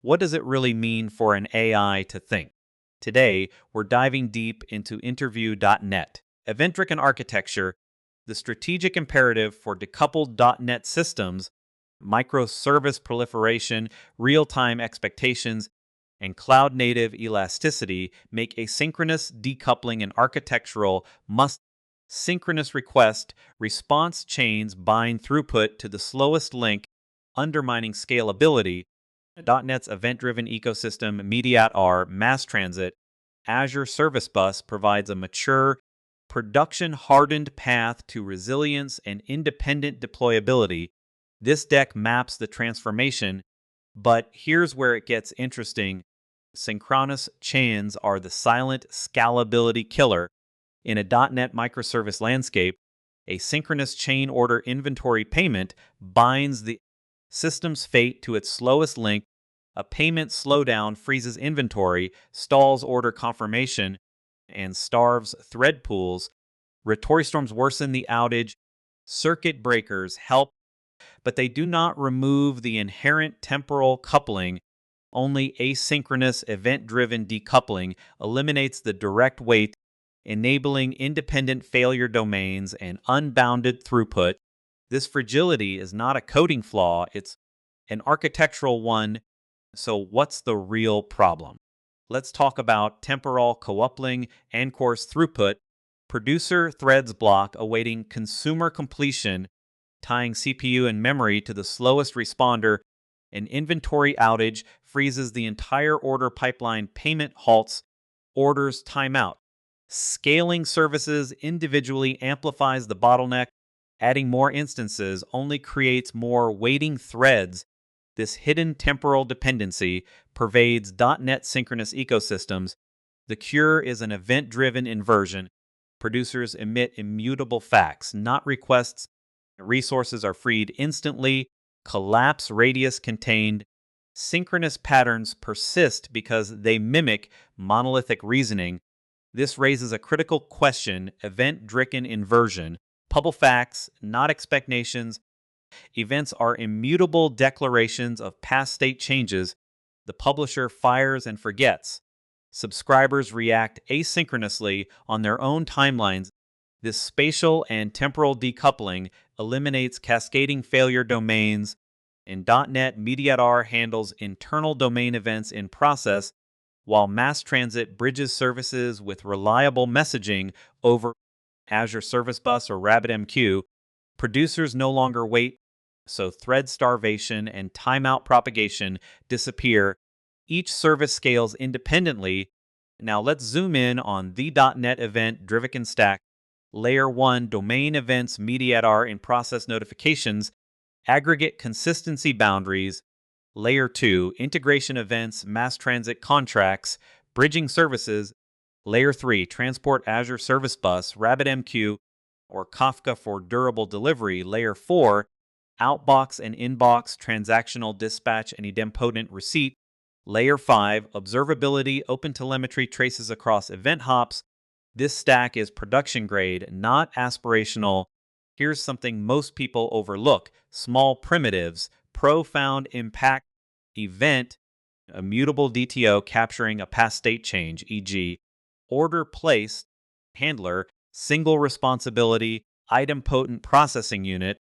What does it really mean for an AI to think? Today, we're diving deep into interview.net, event-driven architecture, the strategic imperative for decoupled .NET systems, microservice proliferation, real-time expectations, and cloud-native elasticity make asynchronous decoupling an architectural must. Synchronous request response chains bind throughput to the slowest link, undermining scalability. .NET's event-driven ecosystem, MediatR, MassTransit Azure Service Bus provides a mature, production-hardened path to resilience and independent deployability. This deck maps the transformation, but here's where it gets interesting. Synchronous chains are the silent scalability killer. In a .NET microservice landscape, a synchronous chain order inventory payment binds the system's fate to its slowest link. A payment slowdown freezes inventory, stalls order confirmation, and starves thread pools. Retory storms worsen the outage. Circuit breakers help, but they do not remove the inherent temporal coupling. Only asynchronous event-driven decoupling eliminates the direct weight, enabling independent failure domains and unbounded throughput. This fragility is not a coding flaw, it's an architectural one. So what's the real problem? Let's talk about temporal coupling and coarse throughput. Producer threads block awaiting consumer completion, tying CPU and memory to the slowest responder. An inventory outage freezes the entire order pipeline. Payment halts, orders timeout. Scaling services individually amplifies the bottleneck. Adding more instances only creates more waiting threads. This hidden temporal dependency pervades .NET synchronous ecosystems. The cure is an event-driven inversion. Producers emit immutable facts, not requests. Resources are freed instantly. Collapse radius contained. Synchronous patterns persist because they mimic monolithic reasoning. This raises a critical question: event-driven inversion. Public facts, not expectations. Events are immutable declarations of past state changes. The publisher fires and forgets. Subscribers react asynchronously on their own timelines. This spatial and temporal decoupling eliminates cascading failure domains. In .NET, MediatR handles internal domain events in process, while MassTransit bridges services with reliable messaging over Azure Service Bus or RabbitMQ. Producers no longer wait, so thread starvation and timeout propagation disappear. Each service scales independently. Now let's zoom in on the .NET event-driven stack. Layer 1, domain events, MediatR in process notifications, aggregate consistency boundaries. Layer 2, integration events, MassTransit contracts, bridging services. Layer 3, transport Azure Service Bus, RabbitMQ, or Kafka for durable delivery. Layer 4, outbox and inbox, transactional dispatch and idempotent receipt. Layer 5, observability, OpenTelemetry traces across event hops. This stack is production grade, not aspirational. Here's something most people overlook: small primitives, profound impact. Event, immutable DTO capturing a past state change, e.g., order placed, handler, single responsibility, idempotent processing unit,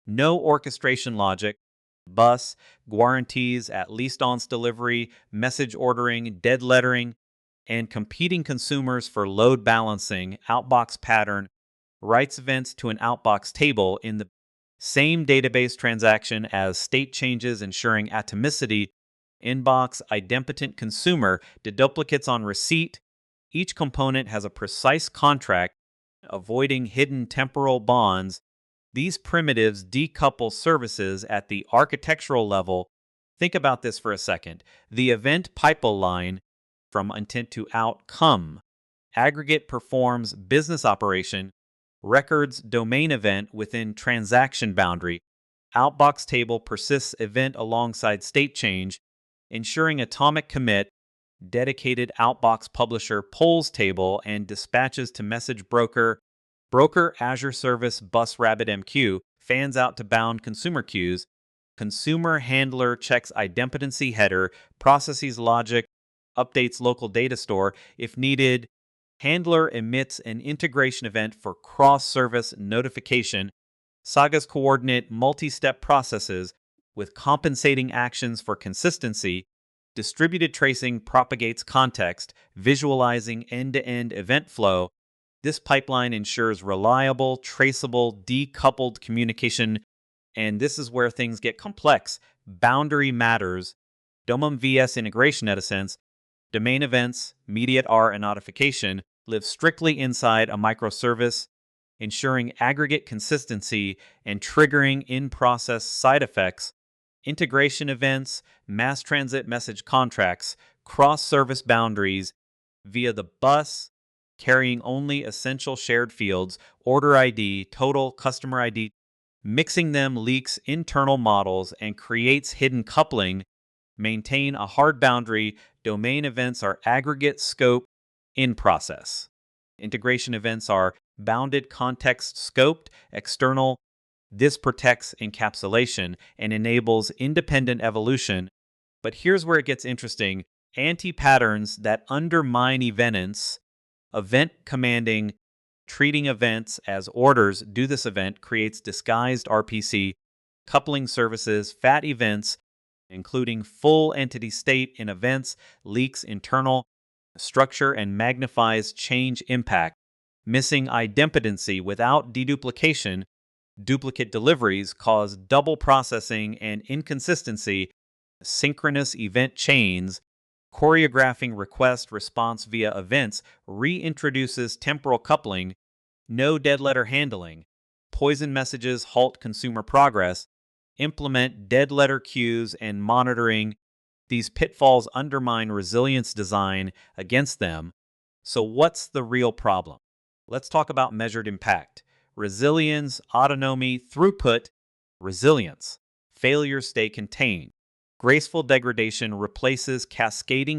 no orchestration logic, bus, guarantees at least once delivery, message ordering, dead lettering, and competing consumers for load balancing. Outbox pattern writes events to an outbox table in the same database transaction as state changes, ensuring atomicity. Inbox idempotent consumer deduplicates on receipt. Each component has a precise contract, avoiding hidden temporal bonds. These primitives decouple services at the architectural level. Think about this for a second. The event pipeline from intent to outcome. Aggregate performs business operation. Records domain event within transaction boundary. Outbox table persists event alongside state change, ensuring atomic commit. Dedicated outbox publisher polls table and dispatches to message broker. Broker Azure Service Bus RabbitMQ fans out to bound consumer queues. Consumer handler checks idempotency header, processes logic, updates local data store. If needed, handler emits an integration event for cross-service notification. Sagas coordinate multi-step processes with compensating actions for consistency. Distributed tracing propagates context, visualizing end-to-end event flow. This pipeline ensures reliable, traceable, decoupled communication, and this is where things get complex. Boundary matters. Domum VS integration at a sense. Domain events, MediatR, and notification live strictly inside a microservice, ensuring aggregate consistency and triggering in-process side effects. Integration events, mass transit message contracts, cross-service boundaries via the bus, carrying only essential shared fields, order ID, total customer ID. Mixing them leaks internal models and creates hidden coupling. Maintain a hard boundary. Domain events are aggregate scope in process. Integration events are bounded context scoped, external. This protects encapsulation and enables independent evolution. But here's where it gets interesting. Anti-patterns that undermine events, event commanding, treating events as orders, do this event, creates disguised RPC, coupling services, fat events, including full entity state in events, leaks internal structure, and magnifies change impact. Missing idempotency without deduplication, duplicate deliveries cause double processing and inconsistency. Synchronous event chains, choreographing request response via events, reintroduces temporal coupling. No dead letter handling. Poison messages halt consumer progress. Implement dead letter queues and monitoring. These pitfalls undermine resilience design against them. So what's the real problem? Let's talk about measured impact. Resilience, autonomy, throughput. Resilience. Failures stay contained. Graceful degradation replaces cascading